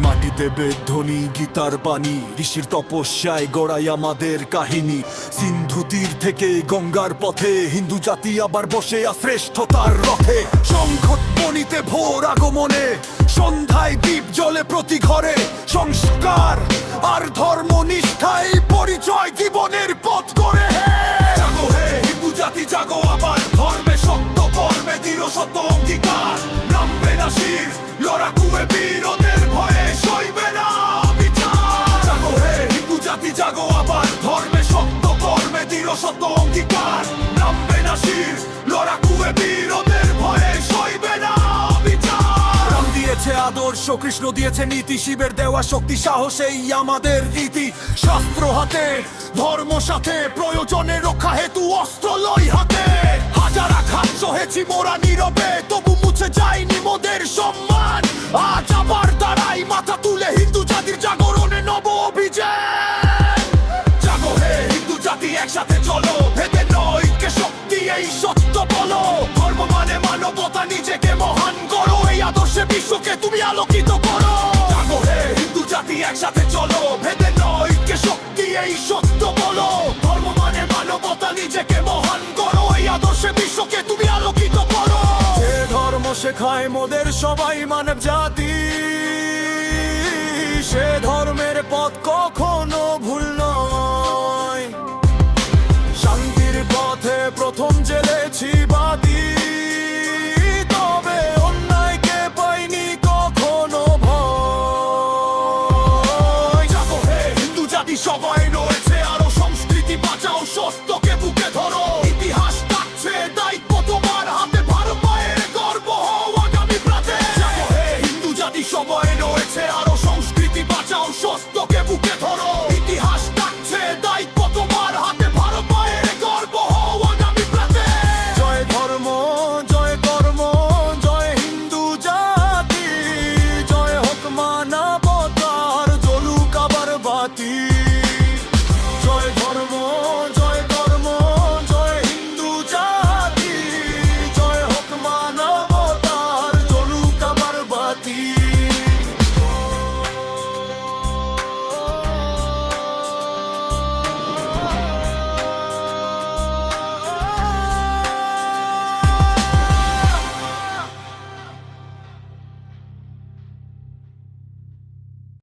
মাটিতে বেধ্বনি গীতার বাণী, ঋষির তপস্যায় গড়াই আমাদের কাহিনী। সিন্ধু তীর থেকে গঙ্গার পথে হিন্দু জাতি আবার বসে শ্রেষ্ঠতার রথে। শঙ্খধ্বনিতে ভোর আগমনে, সন্ধ্যায় দীপ জ্বলে প্রতি ঘরে। সংস্কার আর ধর্মনিষ্ঠায় পরিচয় জীবনের পথ করে। জাগো হে হিন্দু জাতি জাগো, আবার ধর্মে সত্য কর্মে দৃঢ় সত্য অঙ্গীকার। নামবে না শির লড়াকুয়ে বীর, ওদের ভয়ে সইবে না বিচার। জাগো হে হিন্দু জাতি জাগো, আবার ধর্মে সত্য কর্মে দৃঢ় সত্য অঙ্গীকার। নামবে না শির লড়াকুয়ে বীর, ওদের ভয়ে সইবে না বিচার। রাম দিয়েছে আদর্শ, কৃষ্ণ দিয়েছে নীতি, শিবের দেওয়া শক্তি সাহসেই আমাদের রীতি। শাস্ত্র হাতে ধর্ম সাথে, প্রয়োজনে রক্ষা হেতু অস্ত্র লই হাতে। হাজার আঘাত সহেছি মোরা নীরবে, তবু মুছে যায়নি মোদের সম্মান। আজ আবার দাঁড়াই মাথা তুলে, হিন্দু জাতির জাগরণে নব অভিযান। জাগো হে হিন্দু জাতি একসাথে চলো, ভেদে নৈক্যে শক্তি এই সত্য বলো। ধর্ম মানে মানবতা, নিজেকে মহান করো, এই আদর্শে বিশ্বকে তুমি আলোকিত করো। জাগো হে হিন্দু জাতি একসাথে চলো, ভেদে নৈক্যে শক্তি এই সত্য বলো। ধর্ম মানে মানবতা, নিজেকে মহান করো, এই আদর্শে বিশ্বকে তুমি আলোকিত করো। যে ধর্ম শেখায় মোদের সবাই মানব জাতি, সে ধর্মের পথ কখনো ভুল নয়।